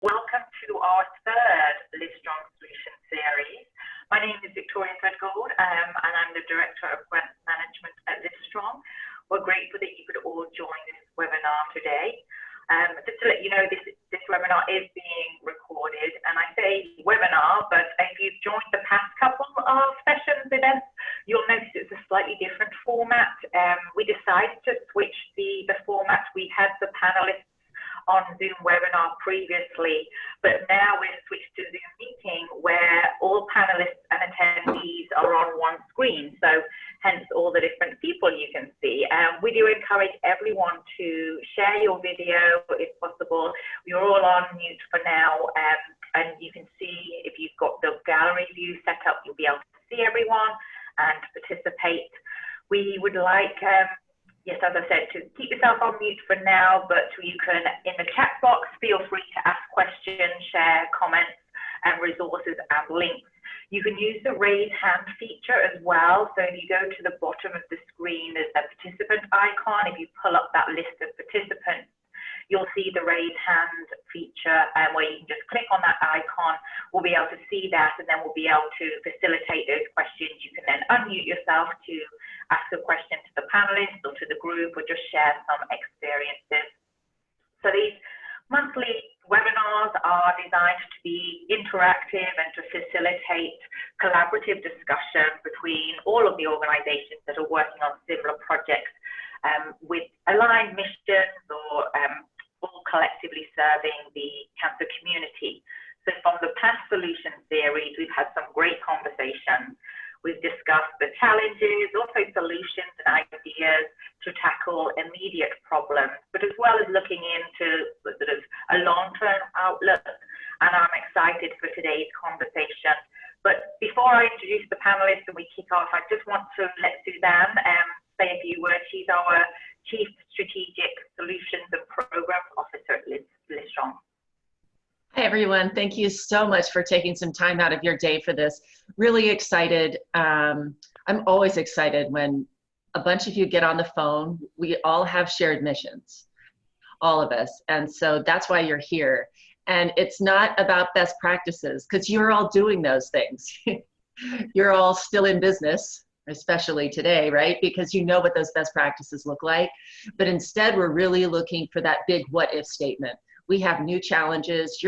Welcome to our third Livestrong Solution Series. My name is Victoria Threadgold, and I'm the Director of Grant Management at Livestrong. We're grateful that you could all join this webinar today. Just to let you know, this webinar is being recorded, and I say webinar, but if you've joined the past couple of sessions, events, you'll notice it's a slightly different format. We decided to switch the format. We had the panelists on Zoom webinar previously, but now we've switched to Zoom meeting where all panelists and attendees are on one screen, so hence all the different people you can see. We do encourage everyone to share your video if possible. You're all on mute for now, and you can see if you've got the gallery view set up, you'll be able to see everyone and participate. We would like yes, as I said, to keep yourself on mute for now, but you can, in the chat box, feel free to ask questions, share comments and resources and links. You can use the raise hand feature as well. So if you go to the bottom of the screen, there's a participant icon. If you pull up that list of participants, you'll see the raise hand feature where you can just click on that icon. We'll be able to see that, and then we'll be able to facilitate those questions. You can then unmute yourself to ask a question to the panelists or to the group, or just share some experiences. So these monthly webinars are designed to be interactive and to facilitate collaborative discussion between all of the organizations that are working on similar projects with aligned missions or all collectively serving the cancer community. So from the past solution series, we've had some great conversations. We've discussed the challenges, also solutions and ideas to tackle immediate problems, but as well as looking into sort of a long-term outlook. And I'm excited for today's conversation. But before I introduce the panelists and we kick off, I just want to let Suzanne say a few words. She's our Chief Strategic Solutions and Programs Officer at Livestrong. Hi, everyone. Thank you so much for taking some time out of your day for this. Really excited. I'm always excited when a bunch of you get on the phone. We all have shared missions, all of us. And so that's why you're here. And it's not about best practices, because you're all doing those things. You're all still in business, especially today, right? Because you know what those best practices look like. But instead, we're really looking for that big what if statement. We have new challenges.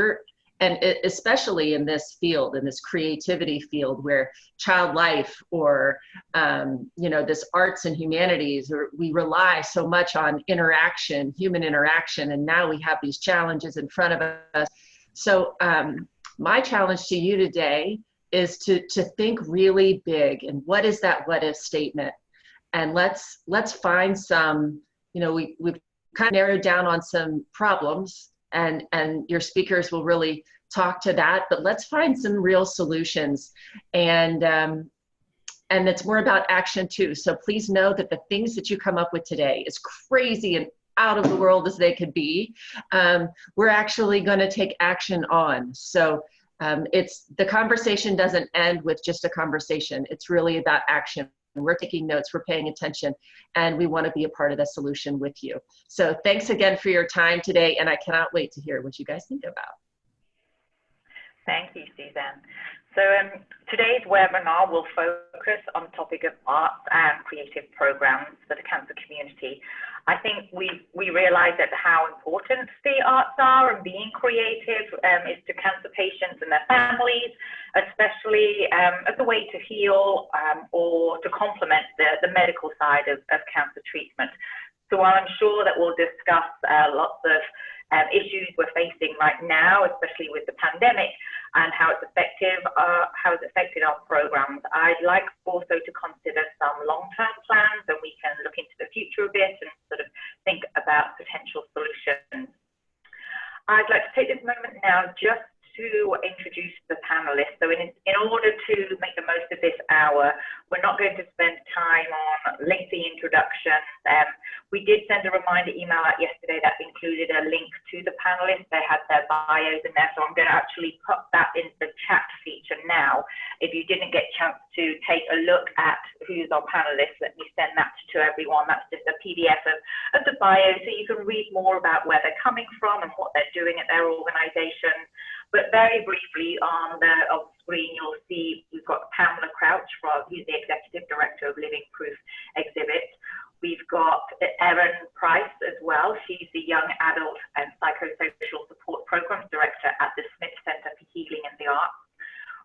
And especially in this field, in this creativity field, where child life or this arts and humanities, or we rely so much on interaction, human interaction, and now we have these challenges in front of us. So my challenge to you today is to think really big. And what is that what if statement? And let's find some, we've kind of narrowed down on some problems, and your speakers will really talk to that, but let's find some real solutions. And it's more about action too. So please know that the things that you come up with today, as crazy and out of the world as they could be, we're actually going to take action on. So the conversation doesn't end with just a conversation. It's really about action. We're taking notes, we're paying attention, and we want to be a part of the solution with you. So thanks again for your time today, and I cannot wait to hear what you guys think about. Thank you, Suzanne. So today's webinar will focus on the topic of arts and creative programs for the cancer community. I think we realize that how important the arts are, and being creative is to cancer patients and their families, especially as a way to heal or to complement the medical side of cancer treatment. So while I'm sure that we'll discuss lots of issues we're facing right now, especially with the pandemic and how it's affected our programs, I'd like also to consider some long-term plans, and we can look into the future a bit and sort of think about potential solutions. I'd like to take this moment now just to introduce the panelists. So in order to make the most of this hour, we're not going to spend time on lengthy introductions. We did send a reminder email out yesterday that included a link to the panelists. They had their bios in there, so I'm going to actually put that in the chat feature now. If you didn't get a chance to take a look at who's our panelists, let me send that to everyone. That's just a PDF of the bio, so you can read more about where they're coming from and what they're doing at their organization. But very briefly on the screen, you'll see we've got Pamela Crouch, who's the Executive Director of Living Proof Exhibit. We've got Erin Price as well. She's the Young Adult and Psychosocial Support Programs Director at the Smith Center for Healing and the Arts.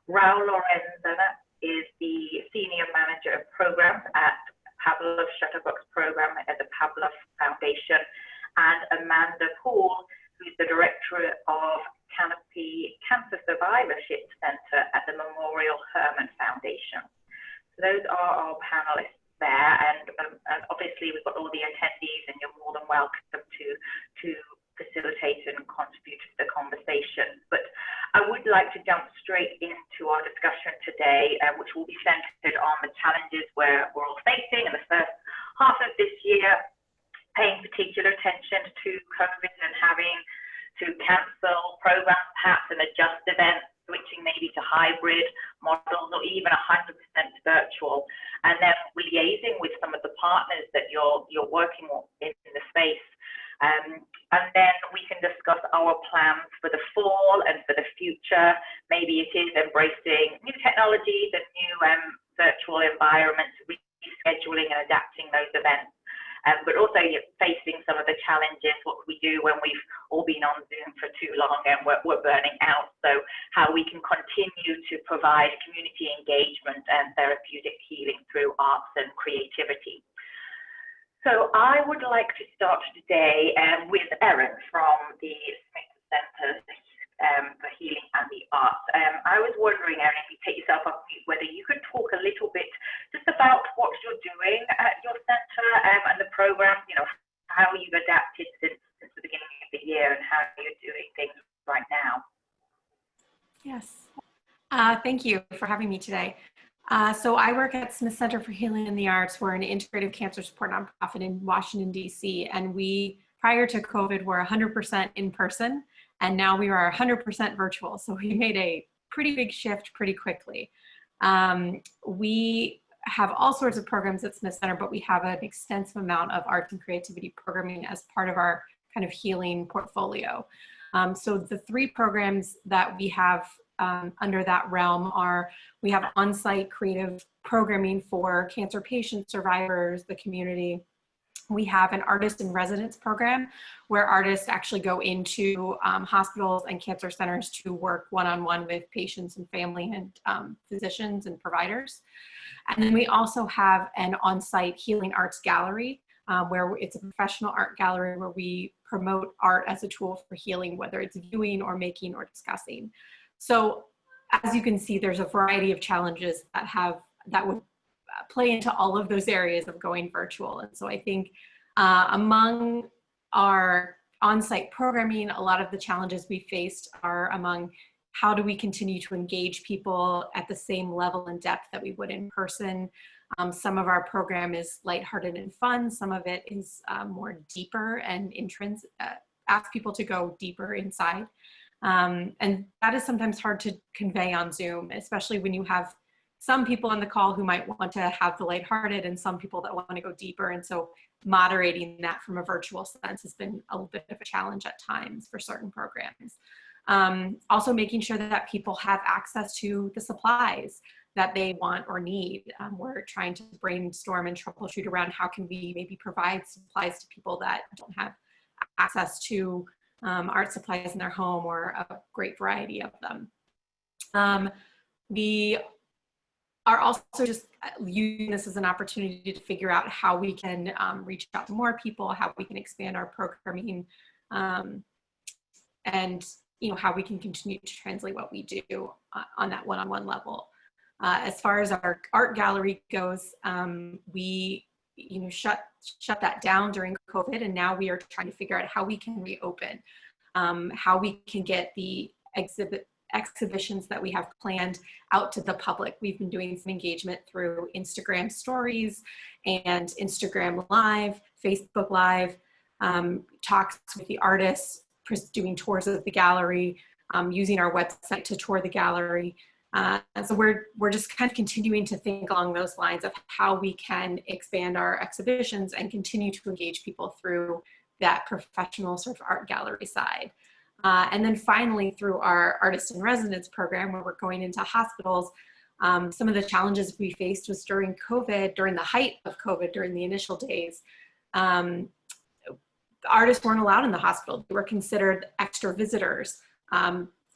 Raul Lorenzana is the Senior Manager of Programs at Pavlov Shutterbox Program at the Pavlov Foundation, and Amanda Poole, who's the Director of Canopy Cancer Survivorship Center at the Memorial Hermann Foundation. So those are our panelists there, and obviously we've got all the attendees, and you're more than welcome to facilitate and contribute to the conversation. But I would like to jump straight into our discussion today, which will be centered on the challenges we're all facing in the first half of this year, paying particular attention to COVID and having to cancel programs perhaps and adjust events, switching maybe to hybrid models or even 100% virtual, and then liaising with some of the partners that you're working in the space. And then we can discuss our plans for the fall and for the future. Maybe it is embracing new technologies and new virtual environments, rescheduling and adapting those events. But also facing some of the challenges, what we do when we've all been on Zoom for too long and we're burning out. So how we can continue to provide community engagement and therapeutic healing through arts and creativity. So I would like to start today with Erin from the Smith Center for Healing and the Arts. I was wondering, Erin, if you take yourself off mute, whether you could talk a little bit just about what you're doing at your center and the program, you know, how you've adapted since the beginning of the year and how you're doing things right now. Yes, thank you for having me today. So I work at Smith Center for Healing and the Arts. We're an integrative cancer support nonprofit in Washington, D.C. And we, prior to COVID, were 100% in person. And now we are 100% virtual. So we made a pretty big shift pretty quickly. We have all sorts of programs at Smith Center, but we have an extensive amount of arts and creativity programming as part of our kind of healing portfolio. So the three programs that we have under that realm are, we have on-site creative programming for cancer patients, survivors, the community. We have an artist in residence program where artists actually go into hospitals and cancer centers to work one-on-one with patients and family and physicians and providers. And then we also have an on-site healing arts gallery where it's a professional art gallery where we promote art as a tool for healing, whether it's viewing or making or discussing. So as you can see, there's a variety of challenges that would play into all of those areas of going virtual. And so I think among our on-site programming, a lot of the challenges we faced are among how do we continue to engage people at the same level and depth that we would in person. Some of our program is lighthearted and fun. Some of it is more deeper and intrinsic, ask people to go deeper inside. And that is sometimes hard to convey on Zoom, especially when you have some people on the call who might want to have the lighthearted and some people that want to go deeper. And so moderating that from a virtual sense has been a little bit of a challenge at times for certain programs. Also making sure that people have access to the supplies that they want or need. We're trying to brainstorm and troubleshoot around how can we maybe provide supplies to people that don't have access to art supplies in their home, or a great variety of them. We are also just using this as an opportunity to figure out how we can reach out to more people, how we can expand our programming, and how we can continue to translate what we do on that one-on-one level. As far as our art gallery goes, we shut that down during COVID, and now we are trying to figure out how we can reopen, how we can get the exhibit exhibitions that we have planned out to the public. We've been doing some engagement through Instagram stories and Instagram Live, Facebook Live, talks with the artists, doing tours of the gallery, using our website to tour the gallery. So we're just kind of continuing to think along those lines of how we can expand our exhibitions and continue to engage people through that professional sort of art gallery side. And then finally, through our Artist in Residence program, where we're going into hospitals, some of the challenges we faced was during COVID, during the height of COVID, during the initial days, the artists weren't allowed in the hospital. They were considered extra visitors.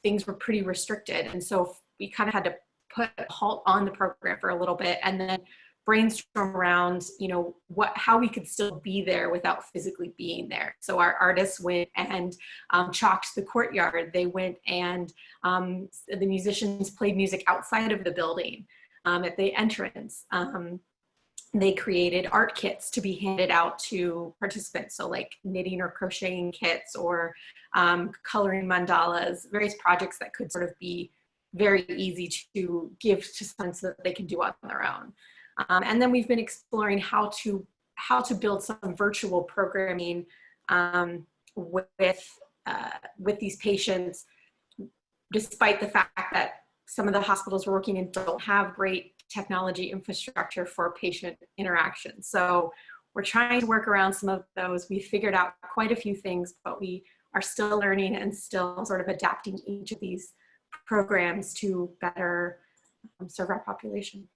Things were pretty restricted. And so we kind of had to put a halt on the program for a little bit and then brainstorm around, you know, how we could still be there without physically being there. So our artists went and chalked the courtyard. They went and the musicians played music outside of the building at the entrance. They created art kits to be handed out to participants. So like knitting or crocheting kits or coloring mandalas, various projects that could sort of be very easy to give to someone so that they can do on their own. And then we've been exploring how to build some virtual programming with these patients, despite the fact that some of the hospitals we're working in don't have great technology infrastructure for patient interaction. So we're trying to work around some of those. We figured out quite a few things, but we are still learning and still sort of adapting each of these programs to better serve our population.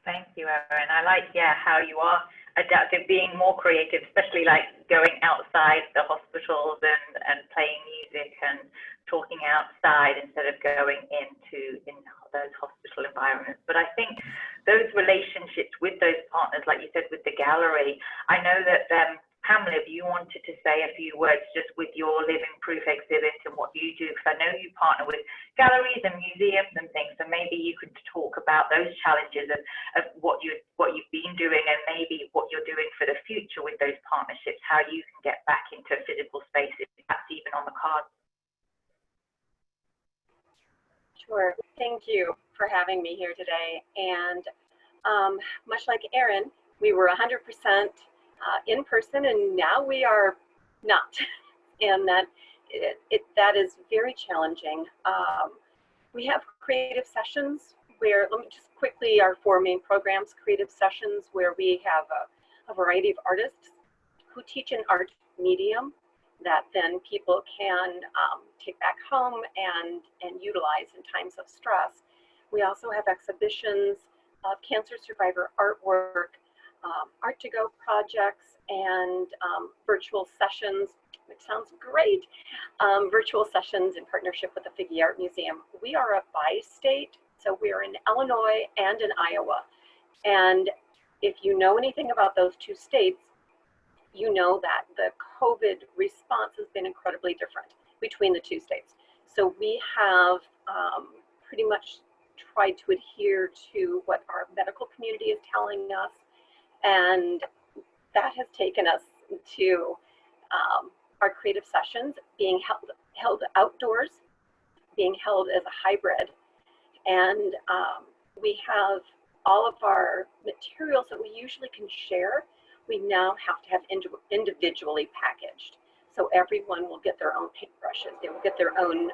Thank you, Erin. I like, how you are adaptive, being more creative, especially like going outside the hospitals and playing music and talking outside instead of going into those hospital environments. But I think those relationships with those partners, like you said, with the gallery, I know that Hamlet, you wanted to say a few words just with your living proof exhibit and what you do, because I know you partner with galleries and museums and things, so maybe you could talk about those challenges of what you've been doing and maybe what you're doing for the future with those partnerships, how you can get back into physical spaces, perhaps even on the cards. Sure. Thank you for having me here today. And much like Erin, we were 100% in person, and now we are not, and that is very challenging. We have creative sessions where, let me just quickly, our 4 main programs, creative sessions where we have a variety of artists who teach an art medium that then people can take back home and utilize in times of stress. We also have exhibitions of cancer survivor artwork, art-to-go projects, and virtual sessions, which sounds great, virtual sessions in partnership with the Figge Art Museum. We are a bi-state, so we are in Illinois and in Iowa. And if you know anything about those 2 states, you know that the COVID response has been incredibly different between the 2 states. So we have pretty much tried to adhere to what our medical community is telling us, and that has taken us to our creative sessions being held outdoors, being held as a hybrid, and we have all of our materials that we usually can share, we now have to have individually packaged. So everyone will get their own paintbrushes, they will get their own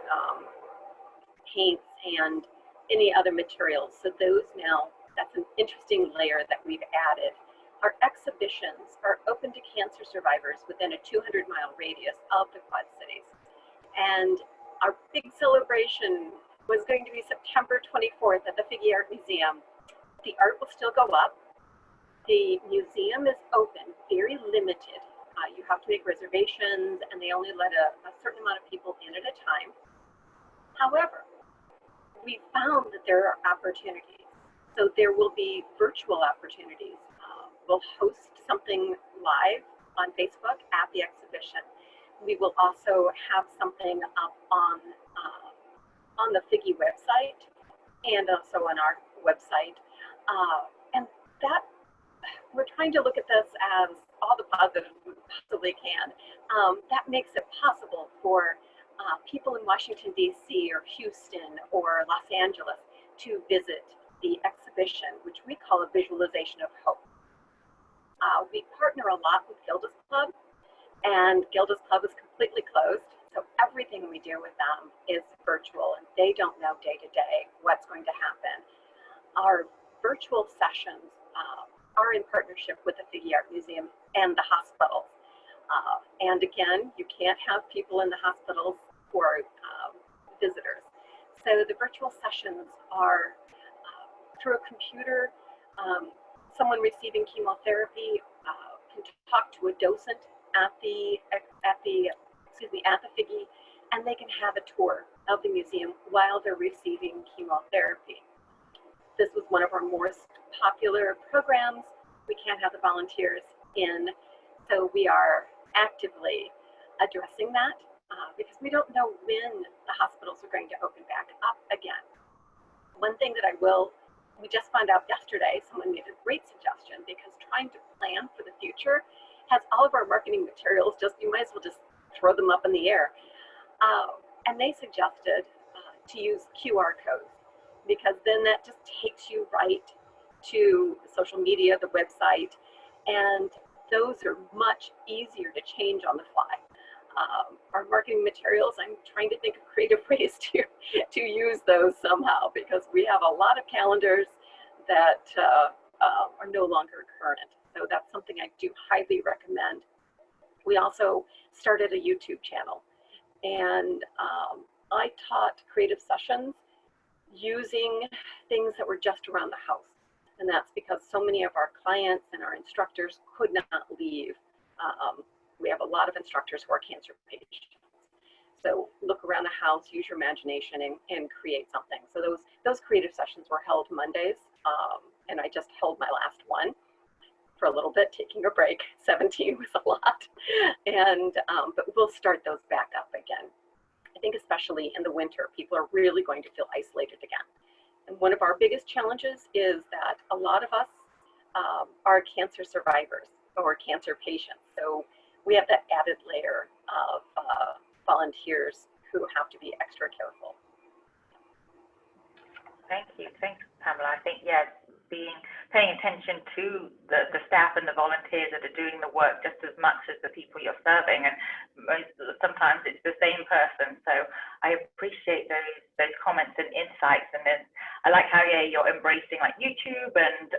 paints and any other materials. So those now, that's an interesting layer that we've added. Our exhibitions are open to cancer survivors within a 200-mile radius of the Quad Cities. And our big celebration was going to be September 24th at the Figge Art Museum. The art will still go up. The museum is open, very limited. You have to make reservations, and they only let a certain amount of people in at a time. However, we found that there are opportunities. So there will be virtual opportunities. We'll host something live on Facebook at the exhibition. We will also have something up on the Figge website and also on our website. And that, we're trying to look at this as all the positives we possibly can. That makes it possible for people in Washington, D.C. or Houston or Los Angeles to visit the exhibition, which we call a visualization of hope. We partner a lot with Gilda's Club, and Gilda's Club is completely closed, so everything we do with them is virtual, and they don't know day to day what's going to happen. Our virtual sessions are in partnership with the Figge Art Museum and the hospitals. And again, you can't have people in the hospitals for visitors. So the virtual sessions are through a computer. Someone receiving chemotherapy can talk to a docent at the Figge, and they can have a tour of the museum while they're receiving chemotherapy. This was one of our most popular programs. We can't have the volunteers in, so we are actively addressing that because we don't know when the hospitals are going to open back up again. One thing that we just found out yesterday, someone made a great suggestion, because trying to plan for the future has all of our marketing materials, you might as well just throw them up in the air. And they suggested to use QR codes, because then that just takes you right to social media, the website, and those are much easier to change on the fly. Our marketing materials, I'm trying to think of creative ways to use those somehow, because we have a lot of calendars that are no longer current. So that's something I do highly recommend. We also started a YouTube channel, and I taught creative sessions using things that were just around the house. And that's because so many of our clients and our instructors could not leave. We have a lot of instructors who are cancer patients. So look around the house, use your imagination, and create something. So those creative sessions were held Mondays, and I just held my last one for a little bit, taking a break. 17 was a lot, and but we'll start those back up again. I think especially in the winter, people are really going to feel isolated again. And one of our biggest challenges is that a lot of us are cancer survivors or cancer patients. So we have that added layer of volunteers who have to be extra careful. Thank you. Thanks, Pamela. I think, yes, paying attention to the staff and the volunteers that are doing the work just as much as the people you're serving, and sometimes it's the same person. So I appreciate those comments and insights, and then I like how you're embracing like YouTube and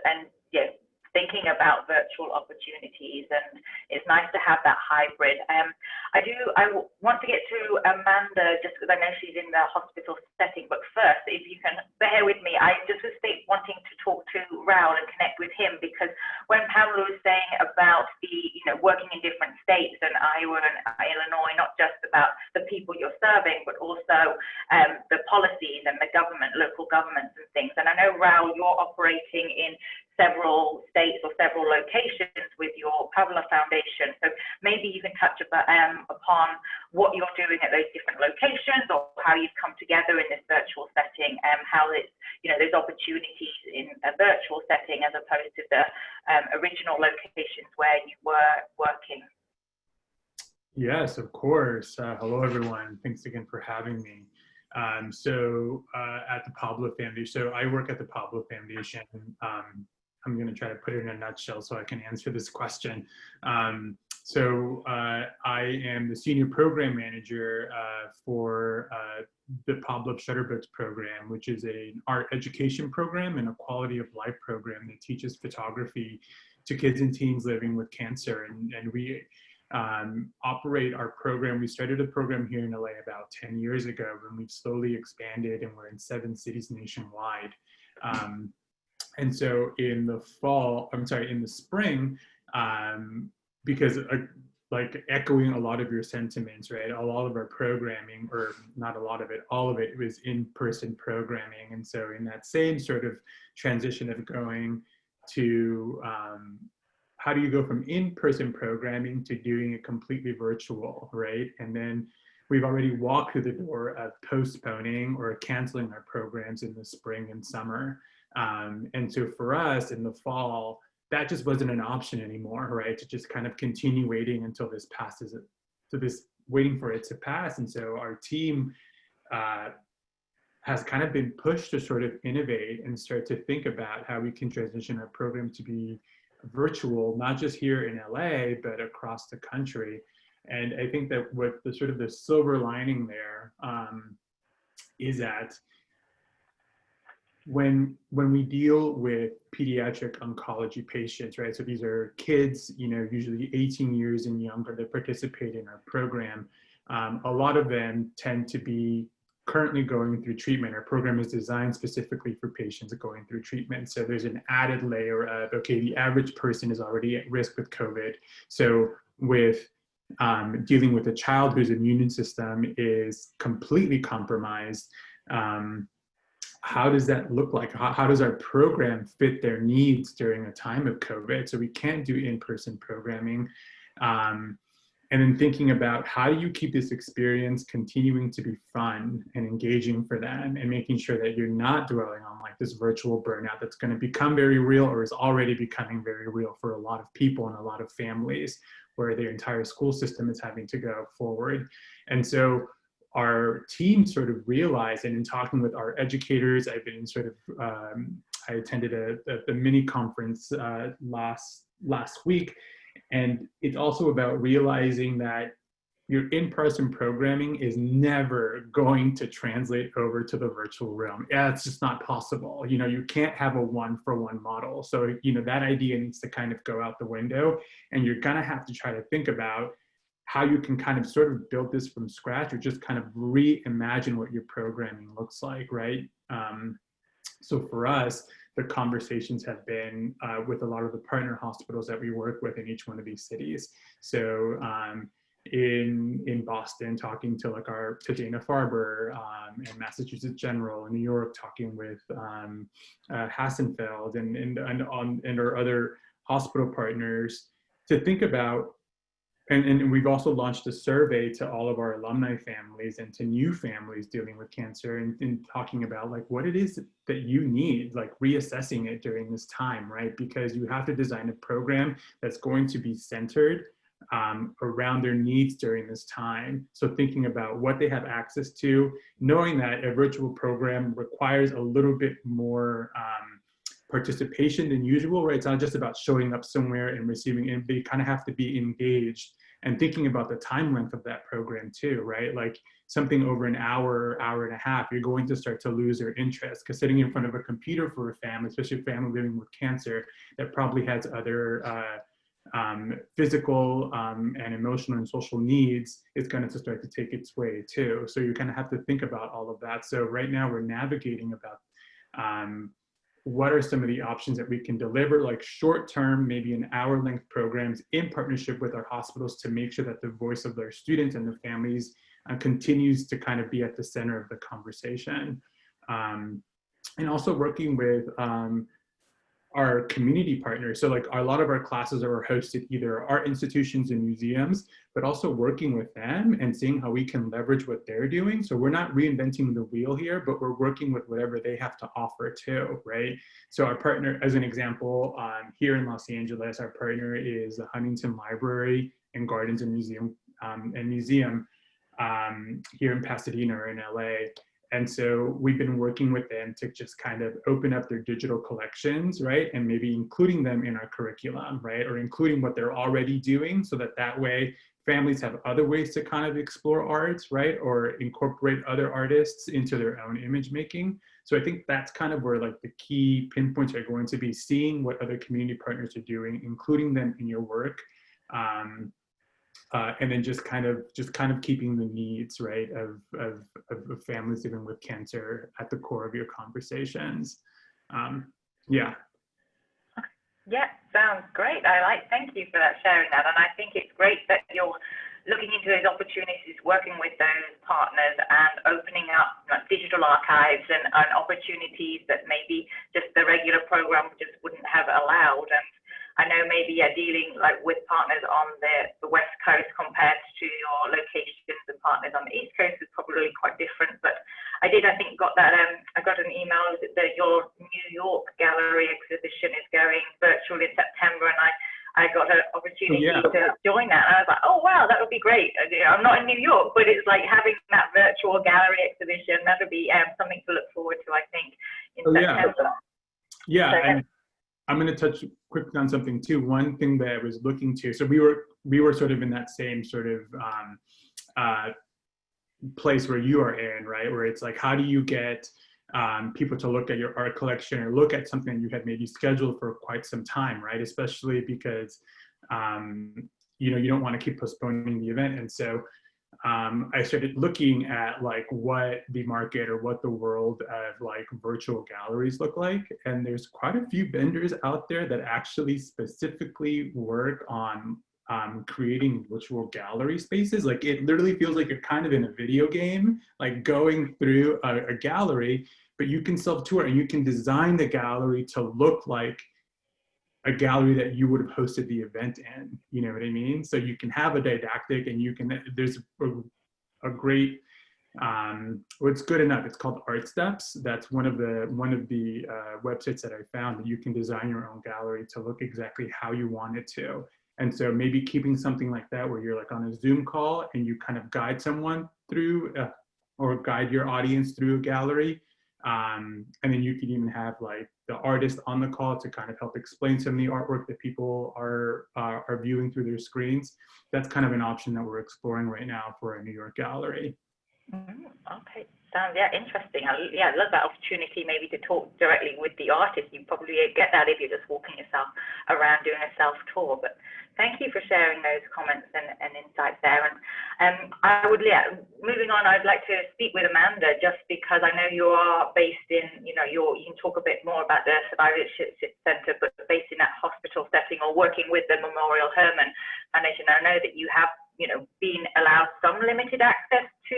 thinking about virtual opportunities, and it's nice to have that hybrid. I want to get to Amanda, just because I know she's in the hospital setting, but first, if you can bear with me, I just was wanting to talk to Raul and connect with him, because when Pamela was saying about the working in different states and Iowa and Illinois, not just about the people you're serving, but also the policies and the government, local governments and things. And I know, Raul, you're operating in several states or several locations with your Pavla Foundation. So maybe you can touch upon what you're doing at those different locations, or how you've come together in this virtual setting, and how it's, there's opportunities in a virtual setting as opposed to the original locations where you were working. Yes, of course. Hello, everyone. Thanks again for having me. At the Pablo Foundation, so I work at the Pablo Foundation. I'm going to try to put it in a nutshell so I can answer this question. I am the senior program manager for the Pablo Shutterbooks program, which is an art education program and a quality of life program that teaches photography to kids and teens living with cancer. And we operate our program. We started a program here in LA about 10 years ago, and we've slowly expanded, and we're in 7 cities nationwide. And so in the spring, because like echoing a lot of your sentiments, right? A lot of our programming, or not a lot of it, all of it was in-person programming. And so in that same sort of transition of going to, how do you go from in-person programming to doing it completely virtual, right? And then we've already walked through the door of postponing or canceling our programs in the spring and summer. And so for us in the fall, that just wasn't an option anymore, right? To just kind of continue waiting until this passes, so this waiting for it to pass. And so our team has kind of been pushed to sort of innovate and start to think about how we can transition our program to be virtual, not just here in LA, but across the country. And I think that what the sort of the silver lining there is that when we deal with pediatric oncology patients, right? So these are kids, you know, usually 18 years and younger that participate in our program. A lot of them tend to be currently going through treatment. Our program is designed specifically for patients going through treatment. So there's an added layer of, okay, the average person is already at risk with COVID. So with dealing with a child whose immune system is completely compromised, how does that look like? How does our program fit their needs during a time of COVID? So we can't do in-person programming. And then thinking about how do you keep this experience continuing to be fun and engaging for them, and making sure that you're not dwelling on like this virtual burnout that's going to become very real, or is already becoming very real for a lot of people and a lot of families, where their entire school system is having to go forward. And so our team sort of realized, and in talking with our educators, I've been sort of, I attended a mini conference last week. And it's also about realizing that your in-person programming is never going to translate over to the virtual realm. Yeah, it's just not possible. You know, you can't have a one-for-one model. So, you know, that idea needs to kind of go out the window, and you're gonna have to try to think about how you can kind of sort of build this from scratch, or just kind of reimagine what your programming looks like, right? So for us, the conversations have been with a lot of the partner hospitals that we work with in each one of these cities. So in Boston, talking to like to Dana-Farber, and Massachusetts General, in New York, talking with Hassenfeld and our other hospital partners to think about. And we've also launched a survey to all of our alumni families and to new families dealing with cancer, and talking about like what it is that you need, like reassessing it during this time, right? Because you have to design a program that's going to be centered around their needs during this time. So thinking about what they have access to, knowing that a virtual program requires a little bit more participation than usual, right? It's not just about showing up somewhere and receiving, and they kind of have to be engaged, and thinking about the time length of that program too, right? Like something over an hour, hour and a half, you're going to start to lose their interest, because sitting in front of a computer for a family, especially a family living with cancer that probably has other physical and emotional and social needs, is going to start to take its way too. So you kind of have to think about all of that. So right now we're navigating about what are some of the options that we can deliver, like short-term, maybe an hour-length programs in partnership with our hospitals, to make sure that the voice of their students and the families continues to kind of be at the center of the conversation. And also working with our community partners. So like a lot of our classes are hosted either at art institutions and museums, but also working with them and seeing how we can leverage what they're doing. So we're not reinventing the wheel here, but we're working with whatever they have to offer too, right? So our partner, as an example, here in Los Angeles, our partner is the Huntington Library and Gardens and Museum here in Pasadena or in LA. And so we've been working with them to just kind of open up their digital collections, right? And maybe including them in our curriculum, right? Or including what they're already doing, so that way families have other ways to kind of explore arts, right? Or incorporate other artists into their own image making. So I think that's kind of where like the key pinpoints are going to be: seeing what other community partners are doing, including them in your work. And then just kind of keeping the needs, right, of families living with cancer at the core of your conversations. Yeah. Yeah, sounds great. Thank you for that, sharing that. And I think it's great that you're looking into those opportunities, working with those partners and opening up digital archives and opportunities that maybe just the regular program just wouldn't have allowed. And I know maybe dealing like with partners on the West Coast compared to your locations and partners on the East Coast is probably quite different. But I think got that I got an email that your New York gallery exhibition is going virtual in September, and I got got an opportunity Yeah. to join that. And I was like, oh, wow, that would be great. I'm not in New York, but it's like having that virtual gallery exhibition. That would be something to look forward to, I think, in September. Yeah, So, and I'm going to touch quickly on something too. One thing that I was looking to, so we were sort of in that same sort of place where you are in, right? Where it's like, how do you get people to look at your art collection or look at something you had maybe scheduled for quite some time, right? Especially because, you know, you don't want to keep postponing the event. And so I started looking at like what the market or what the world of like virtual galleries look like. And there's quite a few vendors out there that actually specifically work on creating virtual gallery spaces. Like it literally feels like you're kind of in a video game, like going through a gallery, but you can self-tour and you can design the gallery to look like a gallery that you would have hosted the event in, you know what I mean? So you can have a didactic and you can, there's a great, well, it's good enough. It's called Art Steps. That's one of the websites that I found that you can design your own gallery to look exactly how you want it to. And so maybe keeping something like that where you're like on a Zoom call and you kind of guide someone through or guide your audience through a gallery. And then you can even have like the artist on the call to kind of help explain some of the artwork that people are viewing through their screens. That's kind of an option that we're exploring right now for a New York gallery. Okay, sounds interesting. I love that opportunity maybe to talk directly with the artist. You probably get that if you're just walking yourself around doing a self-tour. But thank you for sharing those comments and insights there. And I would, moving on, I'd like to speak with Amanda just because I know you are based in, you can talk a bit more about the Survivorship Center, but based in that hospital setting or working with the Memorial Hermann Foundation. I know that you have, been allowed some limited access to,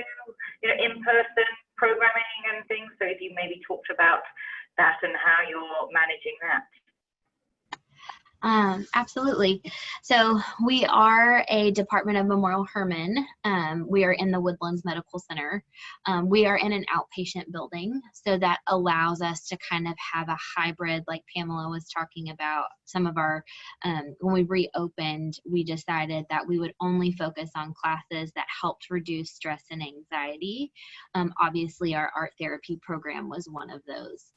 in-person programming and things. So if you maybe talked about that and how you're managing that. Absolutely. So we are a department of Memorial Hermann. We are in the Woodlands Medical Center. We are in an outpatient building, so that allows us to kind of have a hybrid, like Pamela was talking about. Some of our, when we reopened, we decided that we would only focus on classes that helped reduce stress and anxiety. Obviously, our art therapy program was one of those.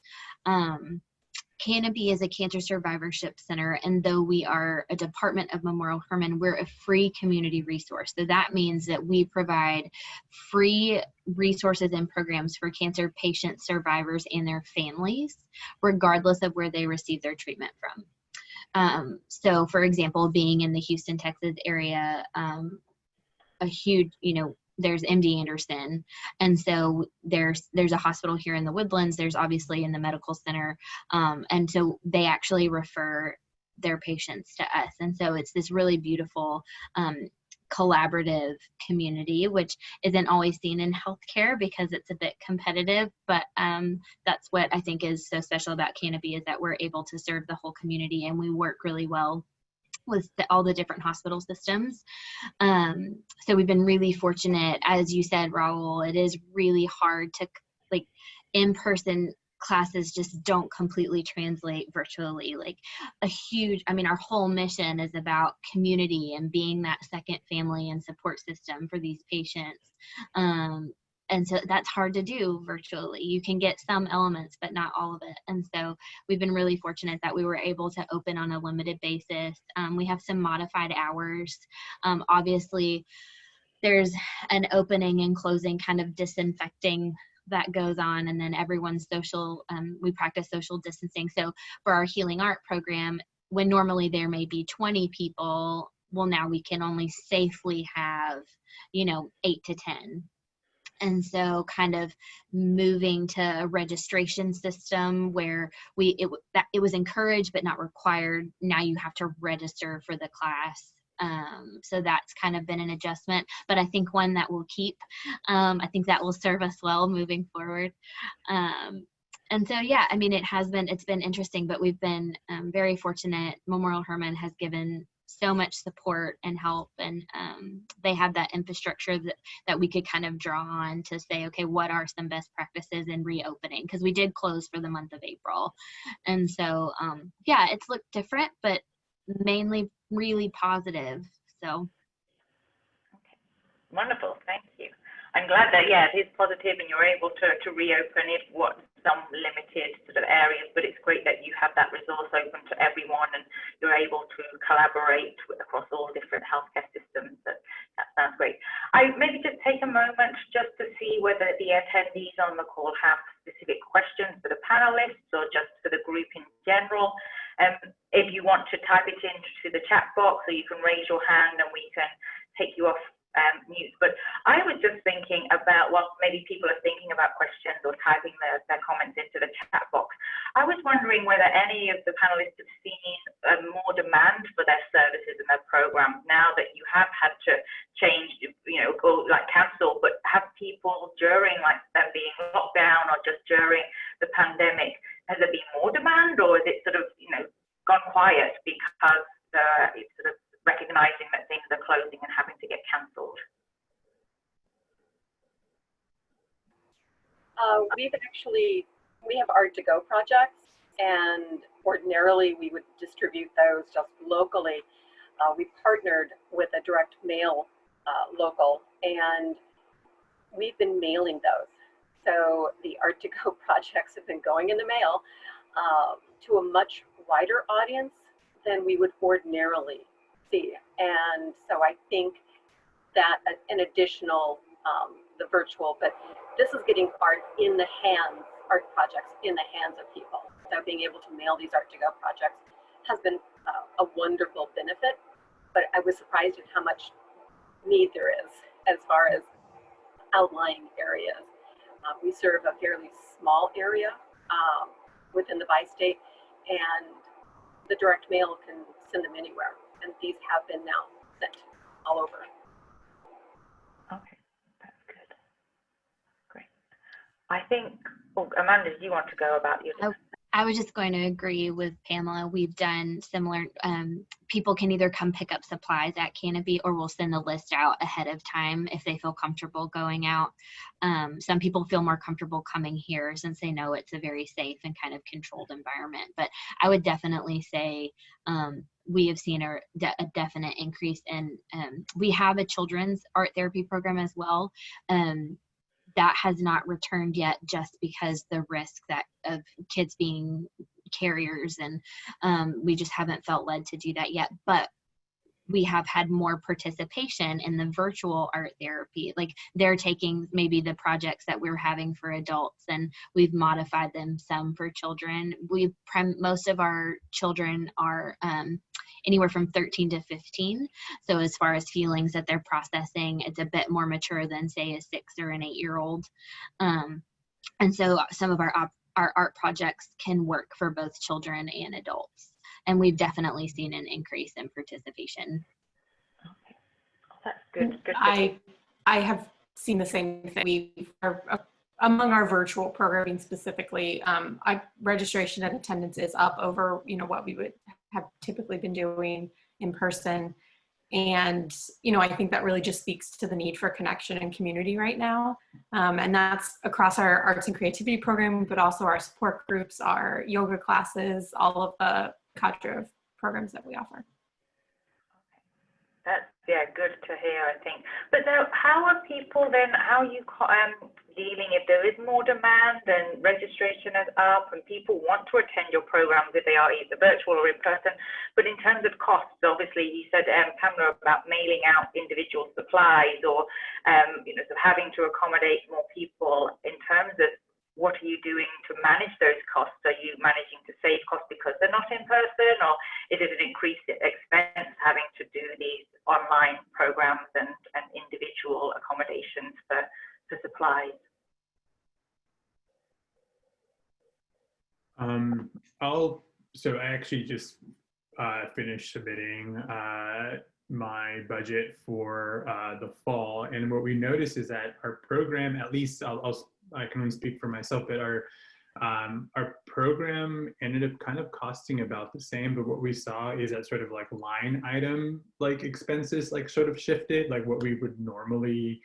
Canopy is a cancer survivorship center, and though we are a department of Memorial Hermann, we're a free community resource. So that means that we provide free resources and programs for cancer patients, survivors, and their families, regardless of where they receive their treatment from. So for example, being in the Houston, Texas area, a huge, there's MD Anderson, and so there's a hospital here in the Woodlands. There's obviously in the medical center, and so they actually refer their patients to us, and so it's this really beautiful collaborative community, which isn't always seen in healthcare because it's a bit competitive, but that's what I think is so special about Canopy, is that we're able to serve the whole community, and we work really well with all the different hospital systems. So we've been really fortunate. As you said, Raul, it is really hard to, like, in-person classes just don't completely translate virtually. Like our whole mission is about community and being that second family and support system for these patients. And so that's hard to do virtually. You can get some elements, but not all of it. And so we've been really fortunate that we were able to open on a limited basis. We have some modified hours. Obviously, there's an opening and closing kind of disinfecting that goes on, and then everyone's social, we practice social distancing. So for our healing art program, when normally there may be 20 people, well, now we can only safely have, 8 to 10. And so kind of moving to a registration system where it was encouraged but not required. Now you have to register for the class. So that's kind of been an adjustment, but I think one that will keep. I think that will serve us well moving forward. And so, yeah, it's been interesting, but we've been very fortunate. Memorial Hermann has given so much support and help, and they have that infrastructure that we could kind of draw on to say, okay, what are some best practices in reopening? Because we did close for the month of April. And so, it's looked different, but mainly really positive. So. Okay. Wonderful, thank you. I'm glad that, yeah, it is positive and you're able to reopen it, some limited sort of areas, but it's great that you have that resource open to everyone and you're able to collaborate across all different healthcare systems. That sounds great. I maybe just take a moment just to see whether the attendees on the call have specific questions for the panelists or just for the group in general. If you want to type it into the chat box, or you can raise your hand and we can take you off mute. But I was just thinking about, well, maybe people are thinking about questions or typing their comments into the chat box. I was wondering whether any of the panelists have seen more demand for their services and their programs now that you have had to change, or like cancel, but have people during like them being locked down or just during the pandemic, has there been more demand, or is it sort of, gone quiet because it's sort of recognizing that things are closing and having to get cancelled? We have Art2Go projects, and ordinarily we would distribute those just locally. We partnered with a direct mail local, and we've been mailing those. So the Art2Go projects have been going in the mail to a much wider audience than we would ordinarily see. And so I think that an additional, the virtual, but this is getting art projects in the hands of people. So being able to mail these Art2Go projects has been a wonderful benefit, but I was surprised at how much need there is as far as outlying areas. We serve a fairly small area within the bi-state, and the direct mail can send them anywhere, and these have been now sent all over. Okay, that's good. Great. I think, Amanda, do you want to go about your... I was just going to agree with Pamela. We've done similar, people can either come pick up supplies at Canopy, or we'll send the list out ahead of time if they feel comfortable going out. Some people feel more comfortable coming here since they know it's a very safe and kind of controlled environment. But I would definitely say we have seen a definite increase in, we have a children's art therapy program as well. That has not returned yet, just because the risk of kids being carriers, and we just haven't felt led to do that yet. But we have had more participation in the virtual art therapy. Like, they're taking maybe the projects that we're having for adults, and we've modified them some for children. Most of our children are anywhere from 13 to 15. So as far as feelings that they're processing, it's a bit more mature than, say, a 6 or an 8-year-old. And so some of our art projects can work for both children and adults. And we've definitely seen an increase in participation. Okay. That's good. Good. I have seen the same thing. We are among our virtual programming specifically. Registration and attendance is up over what we would have typically been doing in person. And, I think that really just speaks to the need for connection and community right now. And that's across our arts and creativity program, but also our support groups, our yoga classes, all of the cadre of programs that we offer. That's, good to hear, I think. But now, how are you dealing if there is more demand and registration is up and people want to attend your programs if they are either virtual or in person? But in terms of costs, obviously, you said, Pamela, about mailing out individual supplies or, sort of having to accommodate more people. In terms of what are you doing to manage those costs? Are you managing to save costs because they're not in person, or is it an increased expense having to do these online programs and individual accommodations for supplies? So I actually just finished submitting my budget for the fall, and what we noticed is that our program, at least I can only speak for myself, but our program ended up kind of costing about the same. But what we saw is that sort of like line item expenses sort of shifted, like what we would normally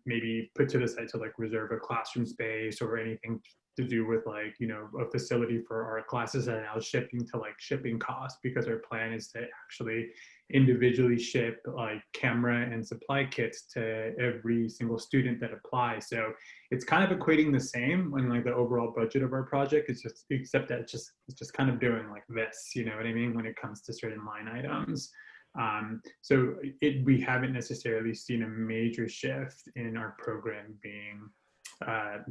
maybe put to the side to like reserve a classroom space or anything to do with like, you know, a facility for our classes that are now shifting to like shipping costs, because our plan is to actually individually ship like camera and supply kits to every single student that applies. So it's kind of equating the same when like the overall budget of our project is just, except that it's just kind of doing like this, you know what I mean, when it comes to certain line items. So we haven't necessarily seen a major shift in our program being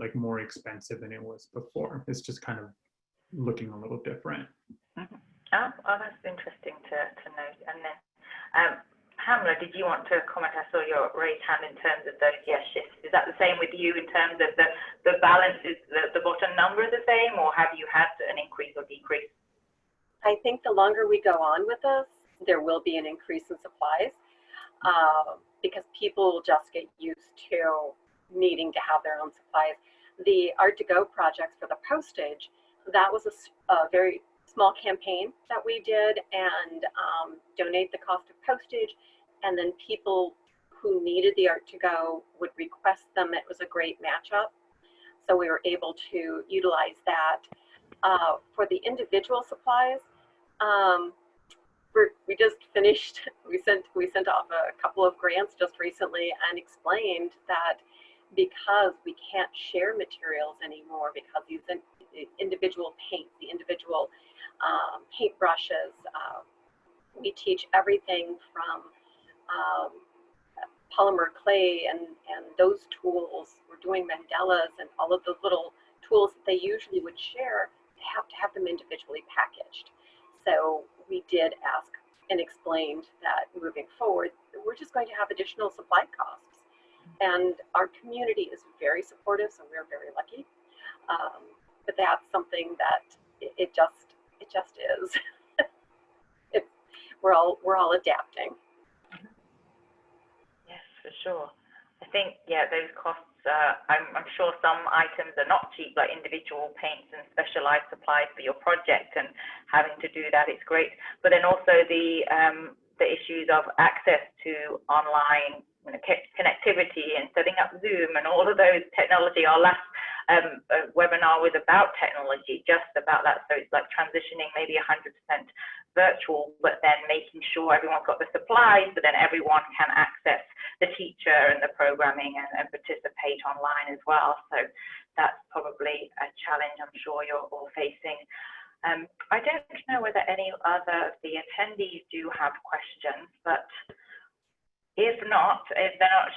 like more expensive than it was before. It's just kind of looking a little different. Mm-hmm. Oh, that's interesting to note. And then, Hamlet, did you want to comment? I saw your raised hand in terms of those shifts. Is that the same with you in terms of the balance? Is the bottom number the same, or have you had an increase or decrease? I think the longer we go on with this, there will be an increase in supplies because people just get used to needing to have their own supplies. The Art2Go projects for the postage, that was a very small campaign that we did, and donate the cost of postage, and then people who needed the Art2Go would request them. It was a great matchup, so we were able to utilize that. For the individual supplies, we just finished, we sent off a couple of grants just recently and explained that because we can't share materials anymore, because these individual paints, the individual paint brushes, we teach everything from polymer clay and those tools. We're doing mandalas and all of those little tools that they usually would share. They have to have them individually packaged. So we did ask and explained that moving forward, we're just going to have additional supply costs. And our community is very supportive, so we're very lucky. But that's something that it just is. We're all adapting. Yes, for sure. I think those costs. I'm sure some items are not cheap, like individual paints and specialized supplies for your project, and having to do that, it's great. But then also the issues of access to online connectivity and setting up Zoom and all of those technology. Our last webinar was about technology, just about that. So it's like transitioning maybe 100% virtual, but then making sure everyone's got the supplies, but then everyone can access the teacher and the programming and participate online as well. So that's probably a challenge I'm sure you're all facing. I don't know whether any other of the attendees do have questions, but if they're not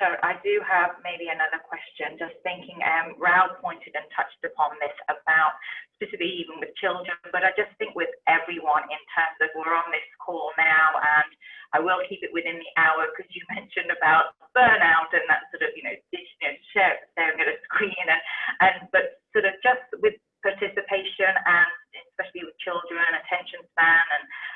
sure, I do have maybe another question. Just thinking, Raoul pointed and touched upon this about specifically even with children, but I just think with everyone in terms of we're on this call now, and I will keep it within the hour because you mentioned about burnout and that sort of, staring at a screen but sort of just with participation and especially with children, attention span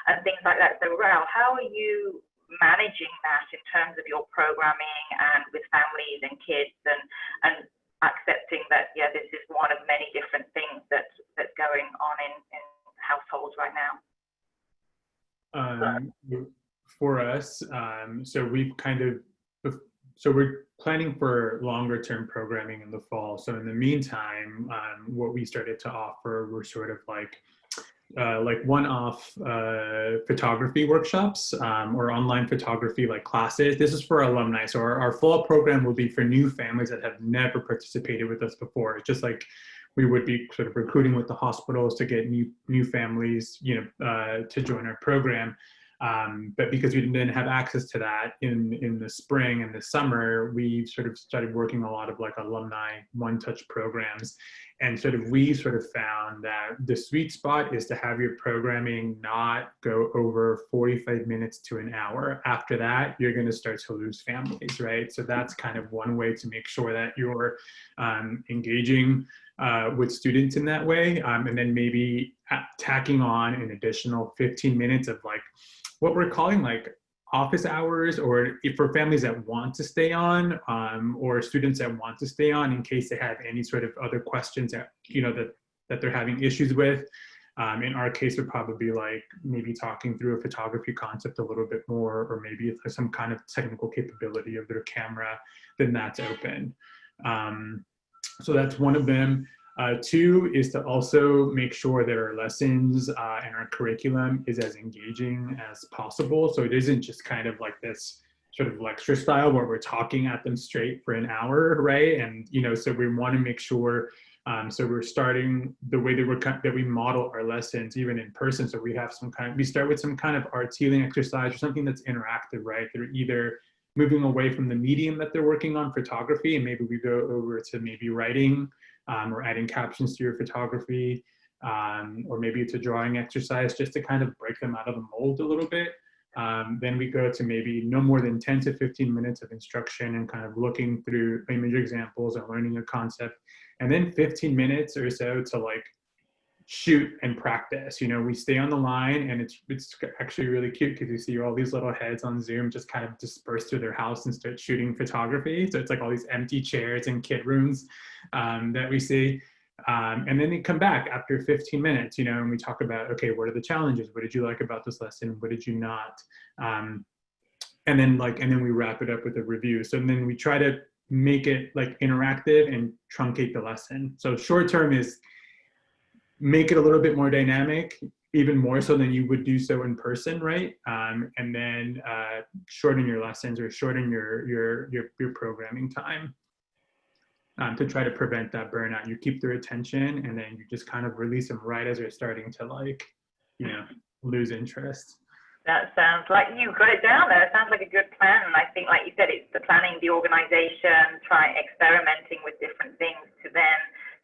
and things like that. So Raoul, how are you managing that in terms of your programming and with families and kids and accepting that this is one of many different things that's going on in households right now? For us, so we're planning for longer term programming in the fall. So in the meantime, what we started to offer were sort of like one-off photography workshops or online photography like classes. This is for alumni. So our fall program will be for new families that have never participated with us before. It's just like we would be sort of recruiting with the hospitals to get new families, to join our program. But because we didn't have access to that in the spring and the summer, we sort of started working a lot of like alumni one-touch programs. And we sort of found that the sweet spot is to have your programming not go over 45 minutes to an hour. After that, you're going to start to lose families, right? So that's kind of one way to make sure that you're engaging with students in that way. And then maybe tacking on an additional 15 minutes of like what we're calling like office hours, or if for families that want to stay on, or students that want to stay on in case they have any sort of other questions that that they're having issues with. In our case, would probably be like maybe talking through a photography concept a little bit more, or maybe if there's some kind of technical capability of their camera, then that's open. So that's one of them. Two is to also make sure that our lessons and our curriculum is as engaging as possible. So it isn't just kind of like this sort of lecture style where we're talking at them straight for an hour, right? And, you know, so we want to make sure, so we're starting the way that we model our lessons, even in person. So we have we start with some kind of arts healing exercise or something that's interactive, right? They're either moving away from the medium that they're working on, photography, and maybe we go over to maybe writing, or adding captions to your photography, or maybe it's a drawing exercise just to kind of break them out of the mold a little bit. Then we go to maybe no more than 10 to 15 minutes of instruction and kind of looking through image examples and learning a concept. And then 15 minutes or so to like shoot and practice. You know, we stay on the line, and it's actually really cute because you see all these little heads on Zoom just kind of disperse through their house and start shooting photography. So it's like all these empty chairs and kit rooms that we see. And then they come back after 15 minutes, you know, and we talk about, okay, what are the challenges? What did you like about this lesson? What did you not? And then we wrap it up with a review. So then we try to make it like interactive and truncate the lesson. So short term is make it a little bit more dynamic, even more so than you would do so in person, right? And then shorten your lessons or shorten your programming time to try to prevent that burnout. You keep their attention, and then you just kind of release them right as they're starting to, like, you know, lose interest. That sounds like you got it down there. It sounds like a good plan. And I think, like you said, it's the planning, the organization, experimenting with different things to then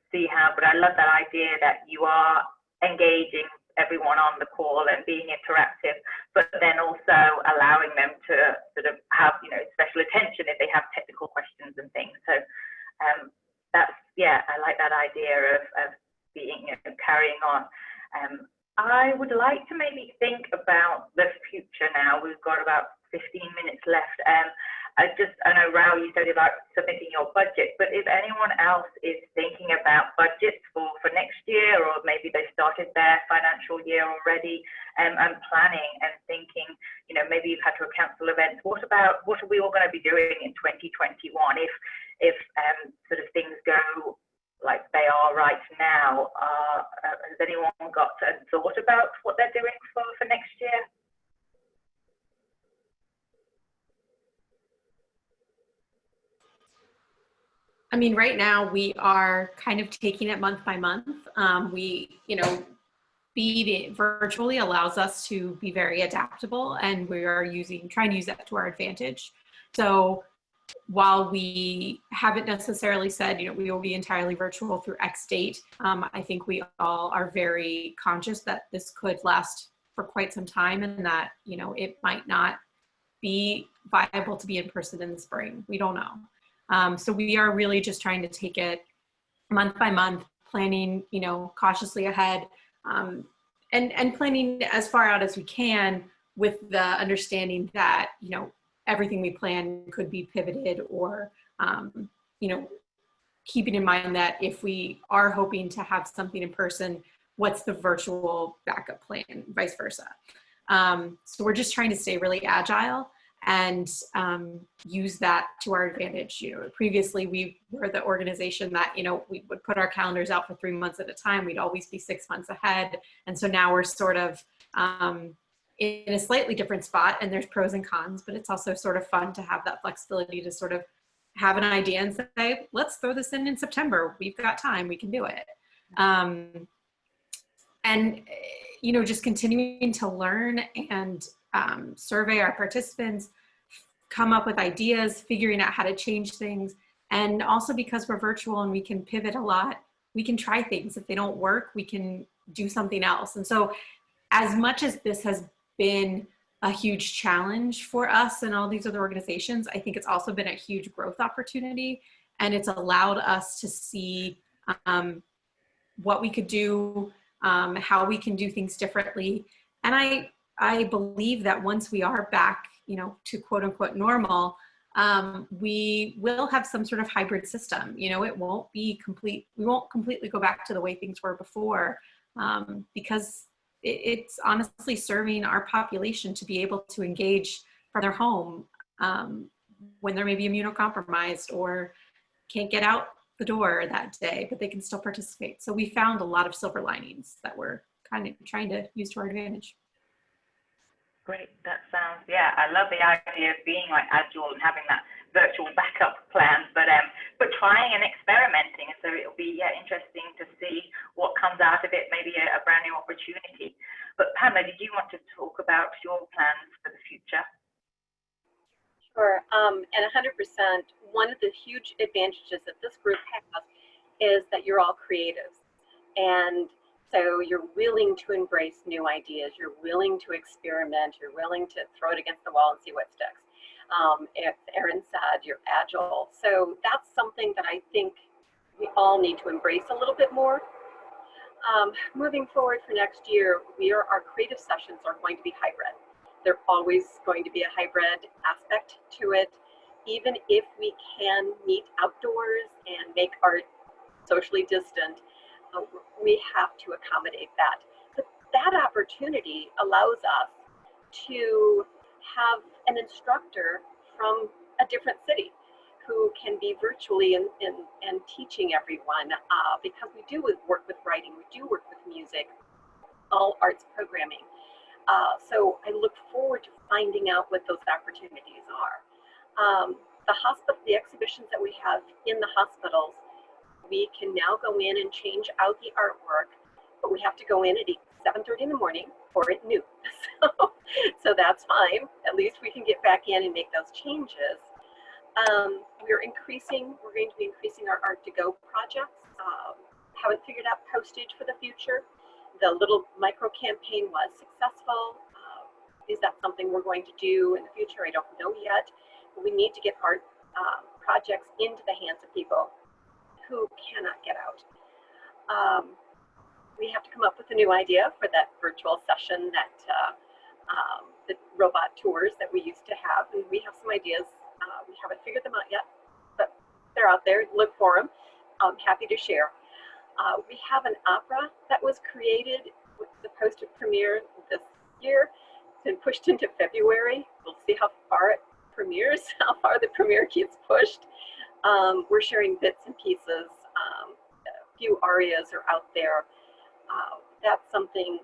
see how. But I love that idea that you are engaging everyone on the call and being interactive, but then also allowing them to sort of have, you know, special attention if they have technical questions and things. So that's, yeah, I like that idea of being, you know, carrying on. I would like to maybe think about the future now. We've got about 15 minutes left. I know, Raul, you said about submitting your budget, but if anyone else is thinking about budgets for next year, or maybe they started their financial year already and planning and thinking, you know, maybe you've had to cancel events. What are we all going to be doing in 2021 if sort of things go like they are right now? Has anyone got a thought about what they're doing for next year? I mean, right now we are kind of taking it month by month. We, you know, being virtually allows us to be very adaptable, and we are trying to use that to our advantage. So while we haven't necessarily said, you know, we will be entirely virtual through X date, I think we all are very conscious that this could last for quite some time, and that, you know, it might not be viable to be in person in the spring. We don't know. So we are really just trying to take it month by month, planning, you know, cautiously ahead, and planning as far out as we can, with the understanding that, you know, everything we plan could be pivoted, or, you know, keeping in mind that if we are hoping to have something in person, what's the virtual backup plan, vice versa. So we're just trying to stay really agile and use that to our advantage. You know, previously we were the organization that, you know, we would put our calendars out for 3 months at a time. We'd always be 6 months ahead. And so now we're sort of in a slightly different spot, and there's pros and cons, but it's also sort of fun to have that flexibility to sort of have an idea and say, let's throw this in September. We've got time, we can do it. And, you know, just continuing to learn and survey our participants, come up with ideas, figuring out how to change things. And also, because we're virtual and we can pivot a lot, we can try things. If they don't work, we can do something else. And so as much as this has been a huge challenge for us and all these other organizations, I think it's also been a huge growth opportunity, and it's allowed us to see what we could do, how we can do things differently. And I believe that once we are back, you know, to quote unquote normal, we will have some sort of hybrid system. You know, it won't be complete. We won't completely go back to the way things were before, because it's honestly serving our population to be able to engage from their home when they're maybe immunocompromised or can't get out the door that day, but they can still participate. So we found a lot of silver linings that we're kind of trying to use to our advantage. Great, that sounds, yeah, I love the idea of being like agile and having that virtual backup plans, but trying and experimenting. So it'll be interesting to see what comes out of it, maybe a brand new opportunity. But Pamela, did you want to talk about your plans for the future? Sure, and 100%, one of the huge advantages that this group has is that you're all creatives. And so you're willing to embrace new ideas, you're willing to experiment, you're willing to throw it against the wall and see what sticks. As Erin said, you're agile. So that's something that I think we all need to embrace a little bit more. Moving forward for next year, our creative sessions are going to be hybrid. There's always going to be a hybrid aspect to it. Even if we can meet outdoors and make art socially distant, we have to accommodate that. But that opportunity allows us to have an instructor from a different city who can be virtually and teaching everyone, because we do work with writing, we do work with music, all arts programming. So I look forward to finding out what those opportunities are. The exhibitions that we have in the hospitals, we can now go in and change out the artwork, but we have to go in at 7:30 in the morning or at noon. So that's fine. At least we can get back in and make those changes. We're going to be increasing our Art to Go projects. Haven't figured out postage for the future. The little micro campaign was successful. Is that something we're going to do in the future? I don't know yet. But we need to get art projects into the hands of people who cannot get out. We have to come up with a new idea for that virtual session, that the robot tours that we used to have, and we have some ideas. We haven't figured them out yet, but they're out there. Look for them. I'm happy to share. We have an opera that was created with the posted premiere this year. It's been pushed into February. We'll see how far it premieres, how far the premiere gets pushed. We're sharing bits and pieces. A few arias are out there. That's something,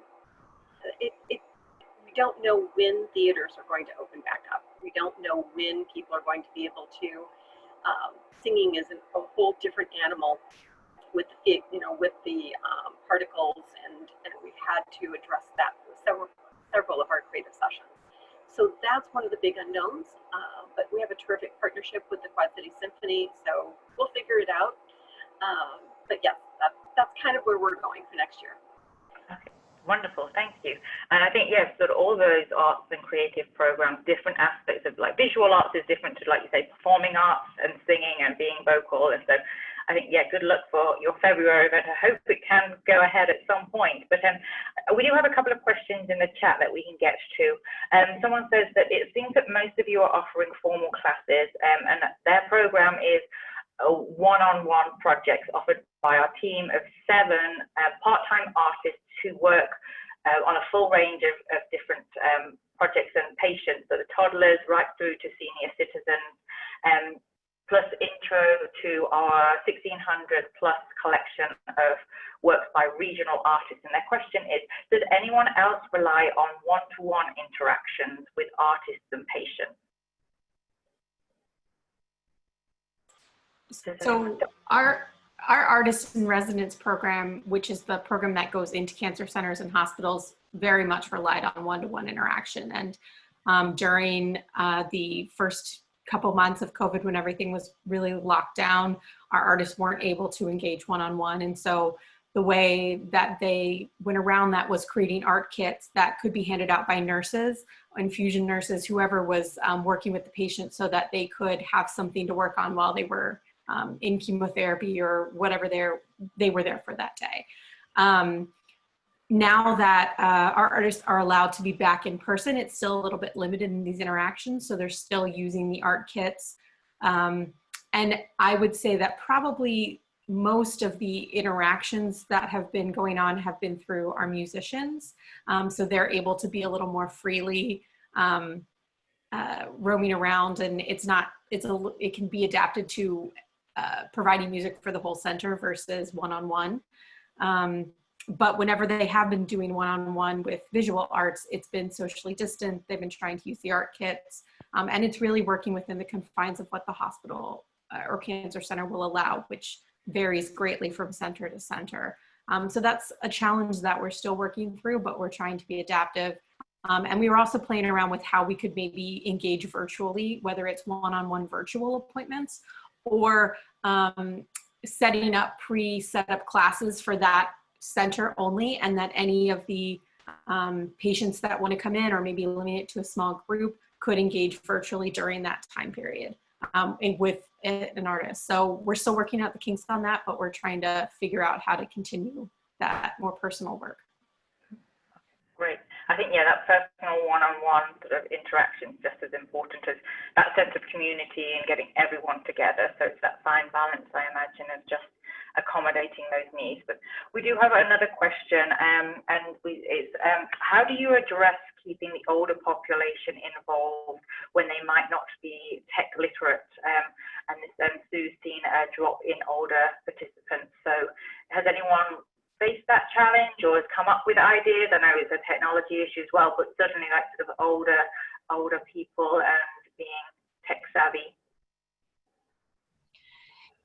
we don't know when theaters are going to open back up. We don't know when people are going to be able to, singing is a whole different animal with it, with the particles, and we've had to address that with several of our creative sessions. So that's one of the big unknowns, but we have a terrific partnership with the Quad City Symphony, so we'll figure it out. But yes, that's kind of where we're going for next year. Okay, wonderful, thank you. And I think, yes, sort of all those arts and creative programs, different aspects of, like, visual arts is different to, like you say, performing arts and singing and being vocal. And so I think, yeah, good luck for your February event. I hope it can go ahead at some point. But we do have a couple of questions in the chat that we can get to. Someone says that it seems that most of you are offering formal classes, and that their program is one-on-one projects offered by our team of 7 part-time artists who work on a full range of different projects and patients, so the toddlers right through to senior citizens, plus intro to our 1,600 plus collection of works by regional artists. And their question is, does anyone else rely on one-to-one interactions with artists and patients? So our Artists in Residence program, which is the program that goes into cancer centers and hospitals, very much relied on one-to-one interaction. And during the first couple months of COVID, when everything was really locked down, our artists weren't able to engage one-on-one. And so the way that they went around that was creating art kits that could be handed out by nurses, infusion nurses, whoever was working with the patient, so that they could have something to work on while they were in chemotherapy or whatever they were there for that day. Now that our artists are allowed to be back in person, it's still a little bit limited in these interactions, so they're still using the art kits. And I would say that probably most of the interactions that have been going on have been through our musicians. So they're able to be a little more freely roaming around, and it can be adapted to providing music for the whole center versus one-on-one. But whenever they have been doing one-on-one with visual arts, it's been socially distant. They've been trying to use the art kits, and it's really working within the confines of what the hospital or cancer center will allow, which varies greatly from center to center. So that's a challenge that we're still working through, but we're trying to be adaptive. And we were also playing around with how we could maybe engage virtually, whether it's one-on-one virtual appointments or setting up pre-set up classes for that center only, and that any of the patients that want to come in, or maybe limit it to a small group, could engage virtually during that time period with an artist. So we're still working out the kinks on that, but we're trying to figure out how to continue that more personal work. Great. I think, yeah, that personal one-on-one sort of interaction is just as important as that sense of community and getting everyone together. So it's that fine balance, I imagine, of just accommodating those needs. But we do have another question, and it's how do you address keeping the older population involved when they might not be tech literate? And this Sue's seen a drop in older participants. So has anyone faced that challenge or has come up with ideas? I know it's a technology issue as well, but certainly like sort of older people and being tech savvy.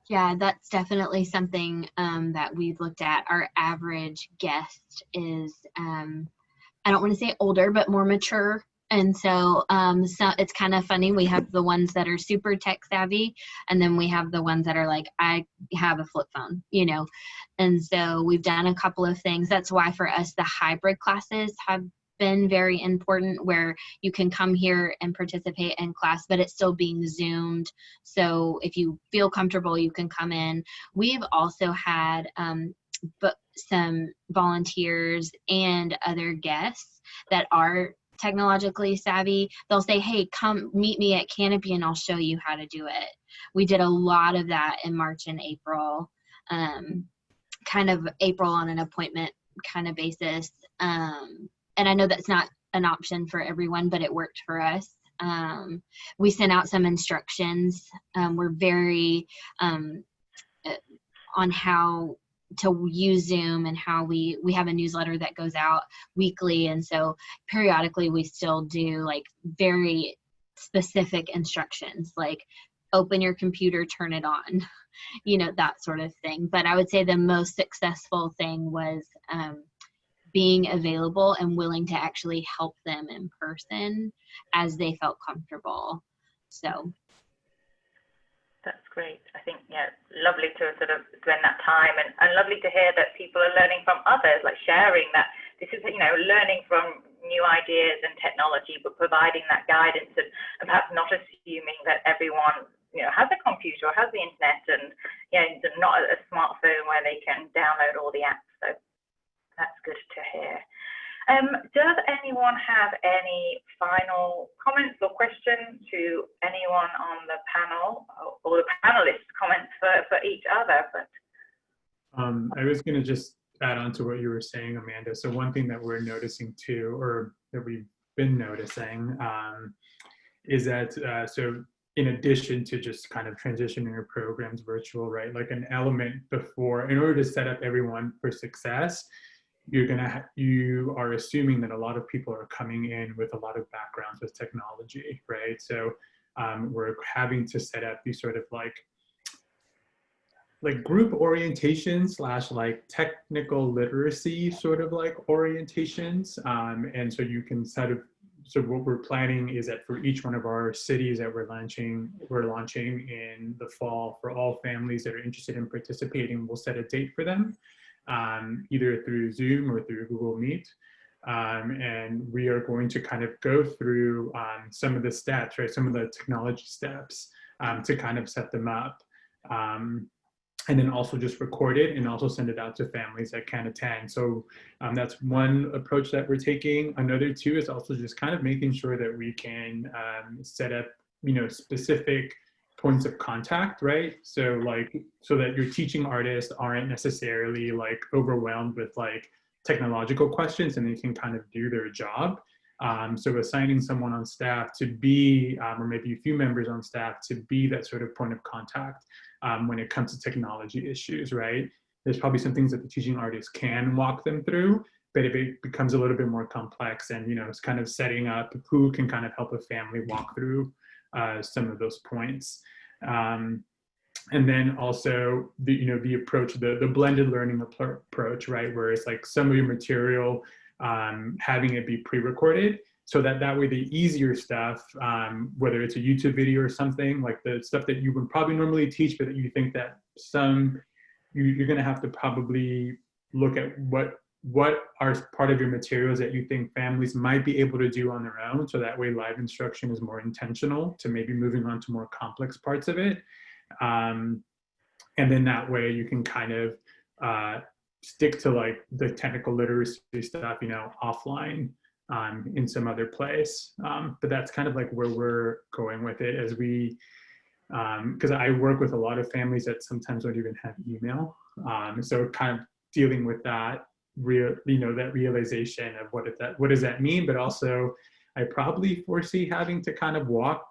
Yeah, that's definitely something that we've looked at. Our average guest is, I don't want to say older, but more mature. And so it's kind of funny. We have the ones that are super tech savvy, and then we have the ones that are like, I have a flip phone, you know. And so we've done a couple of things. That's why for us, the hybrid classes have been very important, where you can come here and participate in class, but it's still being Zoomed. So if you feel comfortable, you can come in. We've also had some volunteers and other guests that are technologically savvy. They'll say, hey, come meet me at Canopy and I'll show you how to do it. We did a lot of that in March and April, kind of April on an appointment kind of basis. And I know that's not an option for everyone, but it worked for us. We sent out some instructions. We're very on how to use Zoom and how we have a newsletter that goes out weekly. And so periodically we still do like very specific instructions, like open your computer, turn it on, you know, that sort of thing. But I would say the most successful thing was being available and willing to actually help them in person as they felt comfortable. So that's great. I think, yeah, lovely to sort of spend that time, and lovely to hear that people are learning from others, like sharing that this is, you know, learning from new ideas and technology, but providing that guidance and perhaps not assuming that everyone, you know, has a computer or has the internet and, you know, not a smartphone where they can download all the apps. So that's good to hear. Does anyone have any final comments or questions to anyone on the panel, or the panelists' comments for each other? But I was going to just add on to what you were saying, Amanda. So one thing that we're noticing too, or that we've been noticing, is that so in addition to just kind of transitioning your programs virtual, right? Like an element before, in order to set up everyone for success, you are assuming that a lot of people are coming in with a lot of backgrounds with technology, right? So we're having to set up these sort of like group orientation / like technical literacy sort of like orientations. And so you can sort of, so what we're planning is that for each one of our cities that we're launching in the fall, for all families that are interested in participating, we'll set a date for them. Either through Zoom or through Google Meet. And we are going to kind of go through some of the steps, right? Some of the technology steps to kind of set them up. And then also just record it and also send it out to families that can attend. So that's one approach that we're taking. Another too is also just kind of making sure that we can set up, you know, specific points of contact, right? So so that your teaching artists aren't necessarily like overwhelmed with like technological questions and they can kind of do their job. So assigning someone on staff to be, or maybe a few members on staff to be that sort of point of contact when it comes to technology issues, right? There's probably some things that the teaching artist can walk them through, but it becomes a little bit more complex, and it's kind of setting up who can kind of help a family walk through some of those points. And then also the approach, the blended learning approach, right? Where it's like some of your material, having it be pre-recorded, so that way the easier stuff, whether it's a YouTube video or something, like the stuff that you would probably normally teach, but that you think that you're going to have to probably look at what are part of your materials that you think families might be able to do on their own, so that way live instruction is more intentional to maybe moving on to more complex parts of it. And then that way you can kind of stick to like the technical literacy stuff, offline in some other place. But that's kind of like where we're going with it, as we, because I work with a lot of families that sometimes don't even have email. So kind of dealing with that, that realization of what does that mean, but also I probably foresee having to kind of walk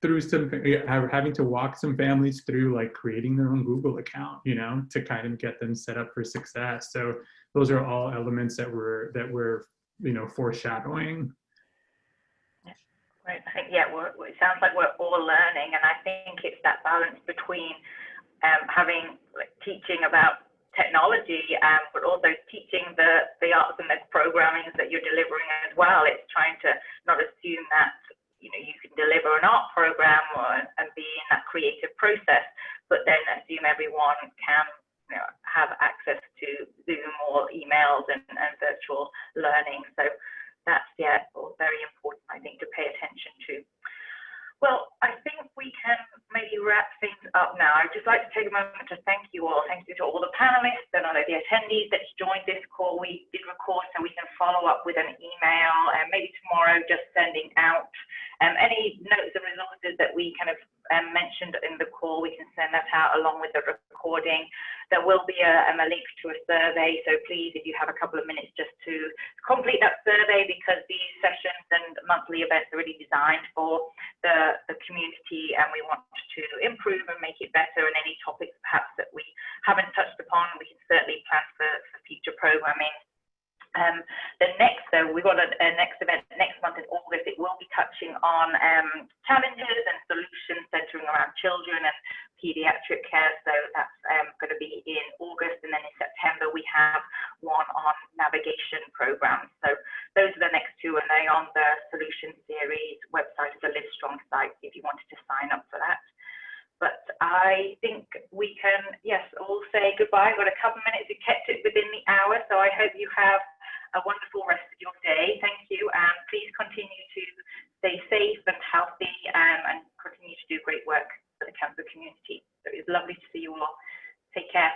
some families through like creating their own Google account, to kind of get them set up for success. So those are all elements that we're foreshadowing. Right. I think, it sounds like we're all learning, and I think it's that balance between having teaching about technology, but also teaching the arts and the programming that you're delivering as well. It's trying to not assume that you can deliver an art program and be in that creative process, but then assume everyone can have access to Zoom or emails and virtual learning. So that's all very important, I think, to pay attention to. Well, I think we can maybe wrap things up now. I'd just like to take a moment to thank you all. Thank you to all the panelists and all the attendees that joined this call. We did record, so we can follow up with an email, and maybe tomorrow just sending out any notes and resources that we kind of mentioned in the call. We can send that out along with the recording. There will be a link to a survey, so please, if you have a couple of minutes just to complete that survey, because these sessions and monthly events are really designed for the community, and we want to improve and make it better. And any topics perhaps that we haven't touched upon, we can certainly plan for future programming. We've got a next event next month in August. It will be touching on challenges and solutions centering around children and pediatric care. So that's going to be in August, and then in September we have one on navigation programs. So those are the next two, and they're on the Solution Series website of the Livestrong site if you wanted to sign up for that. But I think we can, all say goodbye. I've got a couple of minutes. We kept it within the hour, so I hope you have a wonderful rest of your day. Thank you, and please continue to stay safe and healthy, and continue to do great work for the cancer community. So it was lovely to see you all. Take care.